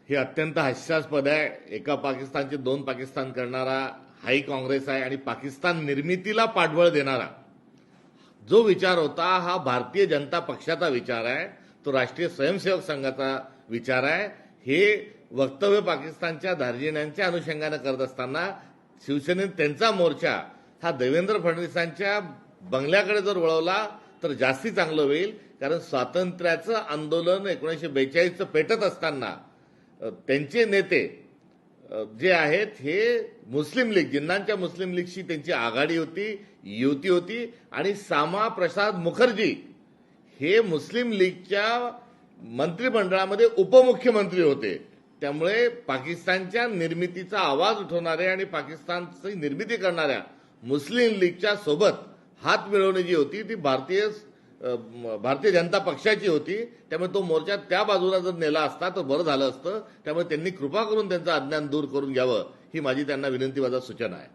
हे अत्यंत हास्यास्पद आहे. एका पाकिस्तानचे दोन पाकिस्तान करणारा हाही काँग्रेस आहे आणि पाकिस्तान निर्मितीला पाठबळ देणारा जो विचार होता हा भारतीय जनता पक्षाचा विचार आहे, तो राष्ट्रीय स्वयंसेवक संघाचा विचार आहे. हे वक्तव्य पाकिस्तानच्या दार्जिण्यांच्या अनुषंगाने करत असताना शिवसेनेत त्यांचा मोर्चा हा देवेंद्र फडणवीसांच्या बंगल्याकडे जर वळवला तर जास्ती चांगलं होईल. कारण स्वातंत्र्याचं आंदोलन 1942चं पेटत असताना त्यांचे नेते जे आहेत हे मुस्लिम लीग, जिन्नांच्या मुस्लिम लीगशी त्यांची आघाडी होती, युती होती आणि सामा प्रसाद मुखर्जी हे मुस्लिम लीगच्या मंत्रिमंडळामध्ये उपमुख्यमंत्री होते. त्यामुळे पाकिस्तानच्या निर्मितीचा आवाज उठवणारे आणि पाकिस्तानची निर्मिती करणाऱ्या मुस्लिम लीगच्या सोबत हात मिळवणी जी होती ती भारतीय जनता पक्षाची होती. त्यामुळे तो मोर्चा त्या बाजूला जर नेला असता तर बरं झालं असतं. त्यामुळे त्यांनी कृपा करून त्यांचं अज्ञान दूर करून घ्यावं ही माझी त्यांना विनंती, माझा सूचना आहे.